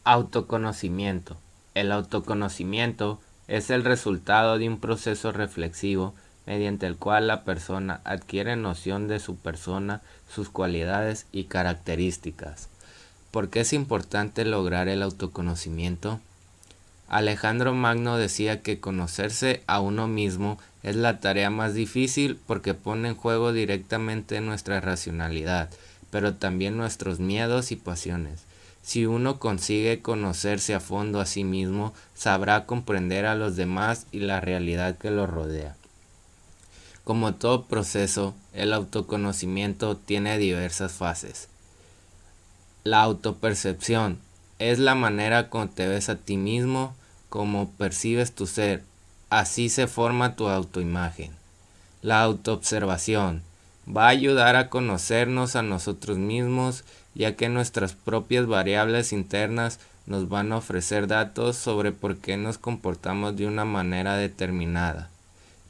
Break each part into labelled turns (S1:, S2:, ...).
S1: Autoconocimiento. El autoconocimiento es el resultado de un proceso reflexivo mediante el cual la persona adquiere noción de su persona, sus cualidades y características. ¿Por qué es importante lograr el autoconocimiento? Alejandro Magno decía que conocerse a uno mismo es la tarea más difícil porque pone en juego directamente nuestra racionalidad, pero también nuestros miedos y pasiones. Si uno consigue conocerse a fondo a sí mismo, sabrá comprender a los demás y la realidad que los rodea. Como todo proceso, el autoconocimiento tiene diversas fases. La autopercepción es la manera como te ves a ti mismo, como percibes tu ser. Así se forma tu autoimagen. La autoobservación va a ayudar a conocernos a nosotros mismos, ya que nuestras propias variables internas nos van a ofrecer datos sobre por qué nos comportamos de una manera determinada.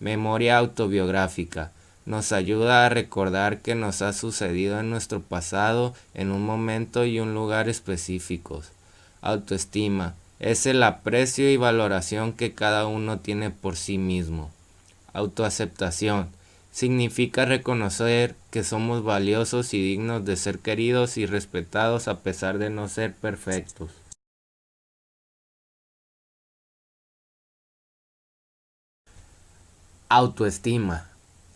S1: Memoria autobiográfica nos ayuda a recordar qué nos ha sucedido en nuestro pasado en un momento y un lugar específicos. Autoestima es el aprecio y valoración que cada uno tiene por sí mismo. Autoaceptación significa reconocer que somos valiosos y dignos de ser queridos y respetados a pesar de no ser perfectos. Autoestima.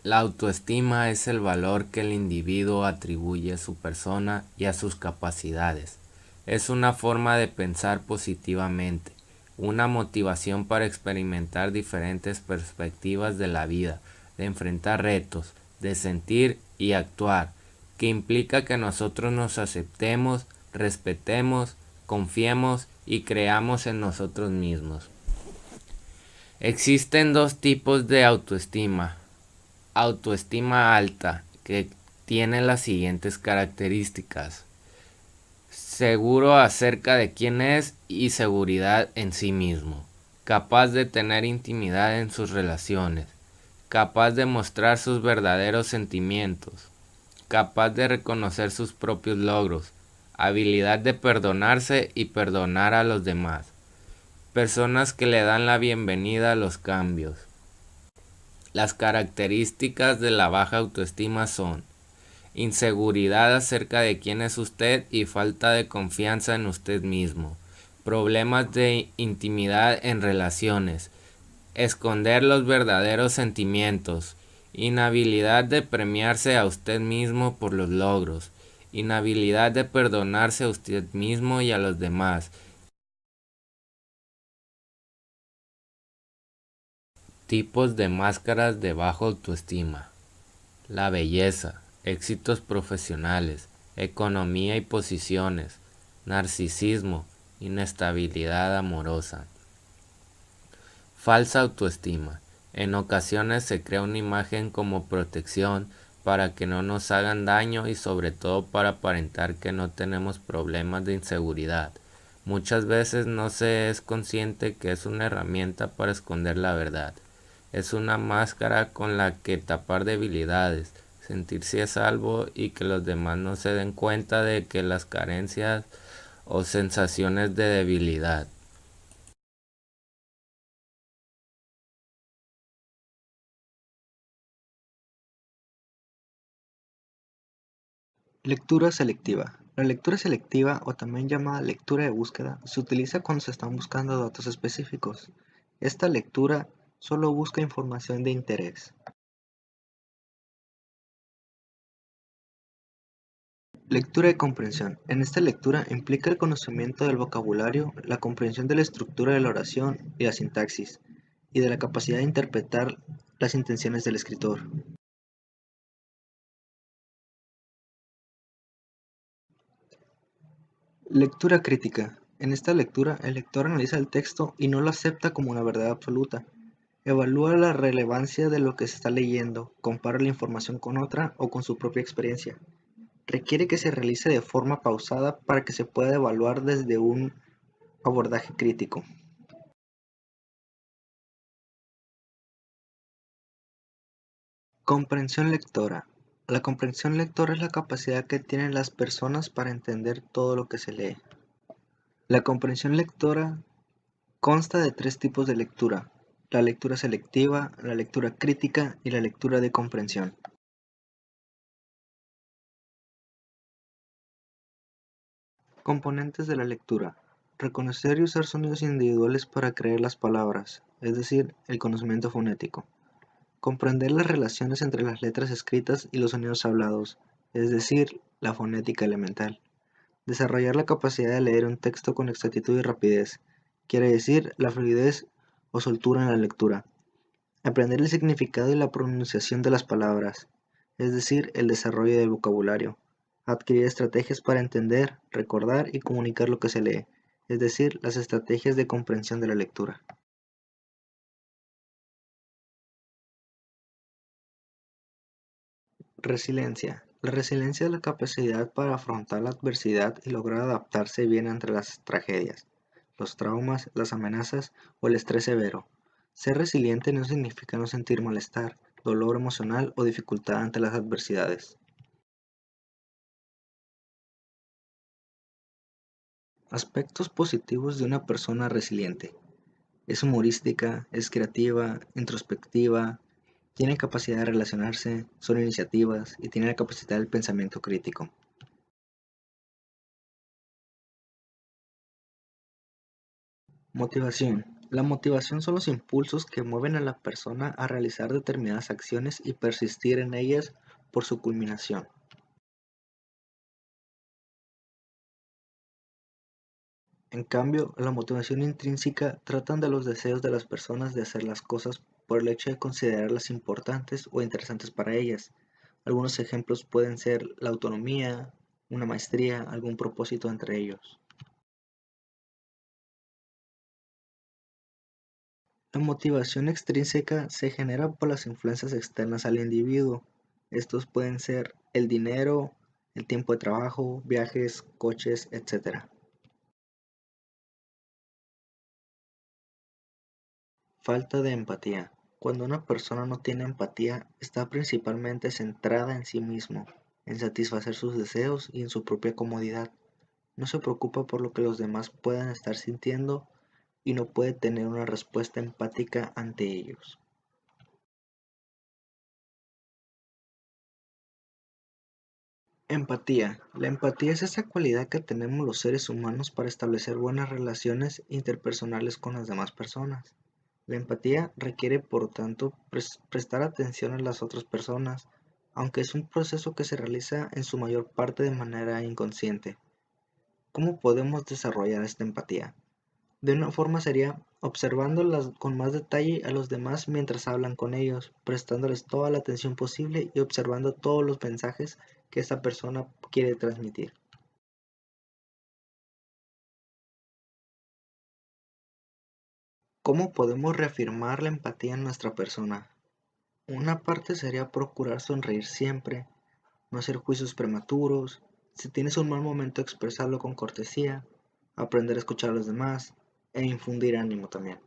S1: La autoestima es el valor que el individuo atribuye a su persona y a sus capacidades. Es una forma de pensar positivamente, una motivación para experimentar diferentes perspectivas de la vida, de enfrentar retos, de sentir y actuar, que implica que nosotros nos aceptemos, respetemos, confiemos y creamos en nosotros mismos. Existen dos tipos de autoestima. Autoestima alta, que tiene las siguientes características: seguro acerca de quién es y seguridad en sí mismo, capaz de tener intimidad en sus relaciones, capaz de mostrar sus verdaderos sentimientos, capaz de reconocer sus propios logros, habilidad de perdonarse y perdonar a los demás, personas que le dan la bienvenida a los cambios. Las características de la baja autoestima son: inseguridad acerca de quién es usted y falta de confianza en usted mismo, problemas de intimidad en relaciones, esconder los verdaderos sentimientos, inhabilidad de premiarse a usted mismo por los logros, inhabilidad de perdonarse a usted mismo y a los demás. Tipos de máscaras de baja autoestima: la belleza, éxitos profesionales, economía y posiciones, narcisismo, inestabilidad amorosa. Falsa autoestima. En ocasiones se crea una imagen como protección para que no nos hagan daño y sobre todo para aparentar que no tenemos problemas de inseguridad. Muchas veces no se es consciente que es una herramienta para esconder la verdad. Es una máscara con la que tapar debilidades, sentirse a salvo y que los demás no se den cuenta de que las carencias o sensaciones de debilidad.
S2: Lectura selectiva. La lectura selectiva, o también llamada lectura de búsqueda, se utiliza cuando se están buscando datos específicos. Esta lectura solo busca información de interés. Lectura de comprensión. En esta lectura implica el conocimiento del vocabulario, la comprensión de la estructura de la oración y la sintaxis, y de la capacidad de interpretar las intenciones del escritor. Lectura crítica. En esta lectura, el lector analiza el texto y no lo acepta como una verdad absoluta. Evalúa la relevancia de lo que se está leyendo, compara la información con otra o con su propia experiencia. Requiere que se realice de forma pausada para que se pueda evaluar desde un abordaje crítico. Comprensión lectora. La comprensión lectora es la capacidad que tienen las personas para entender todo lo que se lee. La comprensión lectora consta de tres tipos de lectura: la lectura selectiva, la lectura crítica y la lectura de comprensión. Componentes de la lectura: reconocer y usar sonidos individuales para crear las palabras, es decir, el conocimiento fonético. Comprender las relaciones entre las letras escritas y los sonidos hablados, es decir, la fonética elemental. Desarrollar la capacidad de leer un texto con exactitud y rapidez, quiere decir la fluidez o soltura en la lectura. Aprender el significado y la pronunciación de las palabras, es decir, el desarrollo del vocabulario. Adquirir estrategias para entender, recordar y comunicar lo que se lee, es decir, las estrategias de comprensión de la lectura. Resiliencia. La resiliencia es la capacidad para afrontar la adversidad y lograr adaptarse bien ante las tragedias, los traumas, las amenazas o el estrés severo. Ser resiliente no significa no sentir malestar, dolor emocional o dificultad ante las adversidades. Aspectos positivos de una persona resiliente. Es humorística, es creativa, introspectiva, tiene capacidad de relacionarse, son iniciativas y tiene la capacidad del pensamiento crítico. Motivación. La motivación son los impulsos que mueven a la persona a realizar determinadas acciones y persistir en ellas por su culminación. En cambio, la motivación intrínseca tratan de los deseos de las personas de hacer las cosas por el hecho de considerarlas importantes o interesantes para ellas. Algunos ejemplos pueden ser la autonomía, una maestría, algún propósito entre ellos. La motivación extrínseca se genera por las influencias externas al individuo. Estos pueden ser el dinero, el tiempo de trabajo, viajes, coches, etc. Falta de empatía. Cuando una persona no tiene empatía, está principalmente centrada en sí mismo, en satisfacer sus deseos y en su propia comodidad. No se preocupa por lo que los demás puedan estar sintiendo y no puede tener una respuesta empática ante ellos. Empatía. La empatía es esa cualidad que tenemos los seres humanos para establecer buenas relaciones interpersonales con las demás personas. La empatía requiere, por tanto, prestar atención a las otras personas, aunque es un proceso que se realiza en su mayor parte de manera inconsciente. ¿Cómo podemos desarrollar esta empatía? De una forma sería observándolas con más detalle a los demás mientras hablan con ellos, prestándoles toda la atención posible y observando todos los mensajes que esa persona quiere transmitir. ¿Cómo podemos reafirmar la empatía en nuestra persona? Una parte sería procurar sonreír siempre, no hacer juicios prematuros, si tienes un mal momento expresarlo con cortesía, aprender a escuchar a los demás e infundir ánimo también.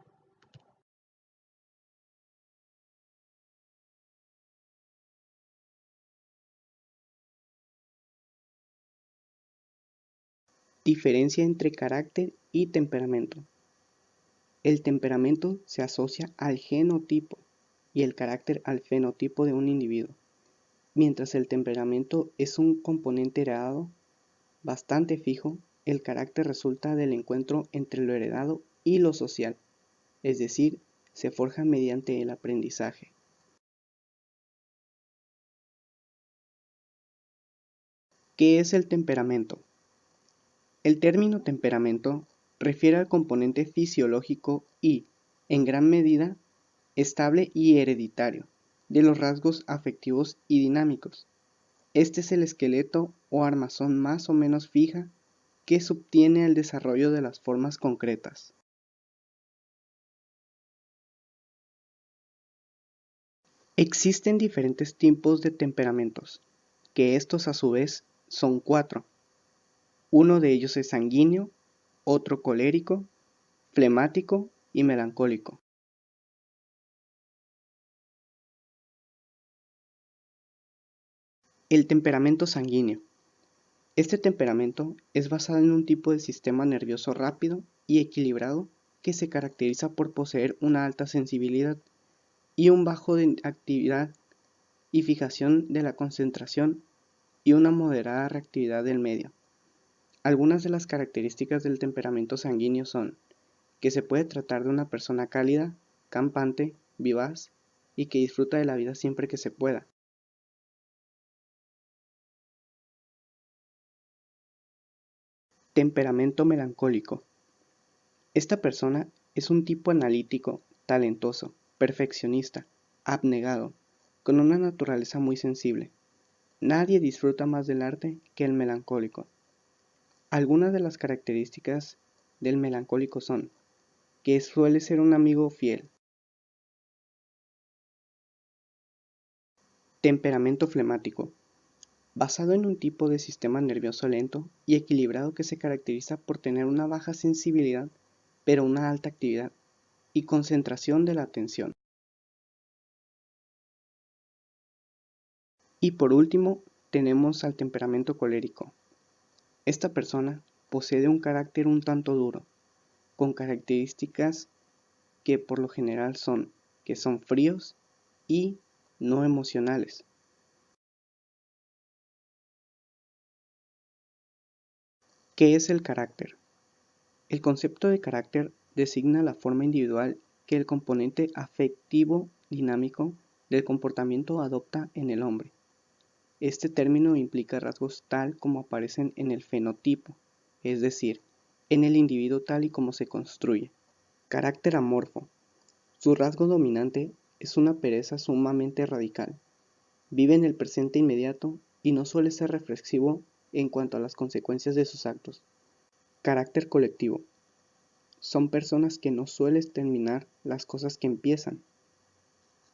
S3: Diferencia entre carácter y temperamento. El temperamento se asocia al genotipo y el carácter al fenotipo de un individuo, mientras el temperamento es un componente heredado bastante fijo. El carácter resulta del encuentro entre lo heredado y lo social, es decir, se forja mediante el aprendizaje. ¿Qué es el temperamento? El término temperamento refiere al componente fisiológico y, en gran medida, estable y hereditario, de los rasgos afectivos y dinámicos. Este es el esqueleto o armazón más o menos fija que subtiene el desarrollo de las formas concretas. Existen diferentes tipos de temperamentos, que estos a su vez son 4. Uno de ellos es sanguíneo, otro colérico, flemático y melancólico. El temperamento sanguíneo. Este temperamento es basado en un tipo de sistema nervioso rápido y equilibrado que se caracteriza por poseer una alta sensibilidad y un bajo de actividad y fijación de la concentración y una moderada reactividad del medio. Algunas de las características del temperamento sanguíneo son que se puede tratar de una persona cálida, campante, vivaz y que disfruta de la vida siempre que se pueda. Temperamento melancólico. Esta persona es un tipo analítico, talentoso, perfeccionista, abnegado, con una naturaleza muy sensible. Nadie disfruta más del arte que el melancólico. Algunas de las características del melancólico son que suele ser un amigo fiel. Temperamento flemático. Basado en un tipo de sistema nervioso lento y equilibrado que se caracteriza por tener una baja sensibilidad, pero una alta actividad y concentración de la atención. Y por último, tenemos al temperamento colérico. Esta persona posee un carácter un tanto duro, con características que por lo general son que son fríos y no emocionales. ¿Qué es el carácter? El concepto de carácter designa la forma individual que el componente afectivo dinámico del comportamiento adopta en el hombre. Este término implica rasgos tal como aparecen en el fenotipo, es decir, en el individuo tal y como se construye. Carácter amorfo. Su rasgo dominante es una pereza sumamente radical. Vive en el presente inmediato y no suele ser reflexivo en cuanto a las consecuencias de sus actos. Carácter colectivo. Son personas que no suelen terminar las cosas que empiezan.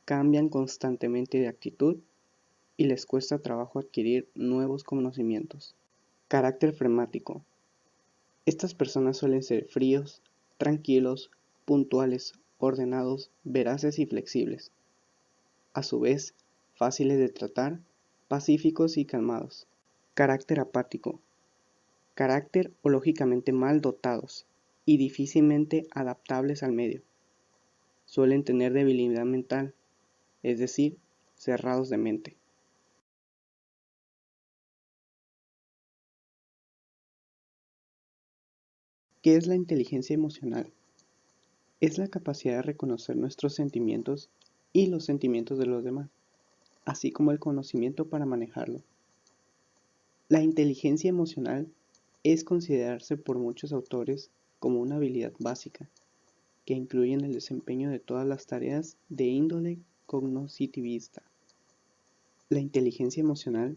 S3: Cambian constantemente de actitud y les cuesta trabajo adquirir nuevos conocimientos. Carácter flemático. Estas personas suelen ser fríos, tranquilos, puntuales, ordenados, veraces y flexibles. A su vez, fáciles de tratar, pacíficos y calmados. Carácter apático. Carácter o lógicamente mal dotados y difícilmente adaptables al medio. Suelen tener debilidad mental, es decir, cerrados de mente. ¿Qué es la inteligencia emocional? Es la capacidad de reconocer nuestros sentimientos y los sentimientos de los demás, así como el conocimiento para manejarlo. La inteligencia emocional es considerarse por muchos autores como una habilidad básica, que incluye el desempeño de todas las tareas de índole cognitivista. La inteligencia emocional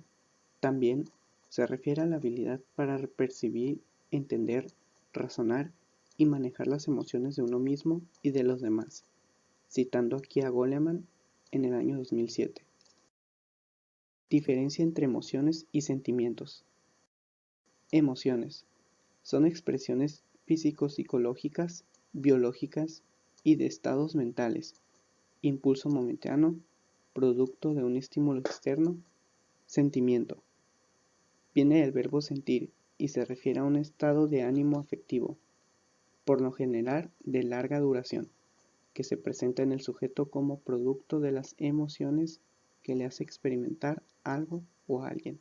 S3: también se refiere a la habilidad para percibir, entender, razonar y manejar las emociones de uno mismo y de los demás, citando aquí a Goleman en el año 2007. Diferencia entre emociones y sentimientos. Emociones son expresiones físico-psicológicas, biológicas y de estados mentales, impulso momentáneo, producto de un estímulo externo. Sentimiento viene del verbo sentir y se refiere a un estado de ánimo afectivo, por lo general de larga duración, que se presenta en el sujeto como producto de las emociones que le hace experimentar algo o a alguien.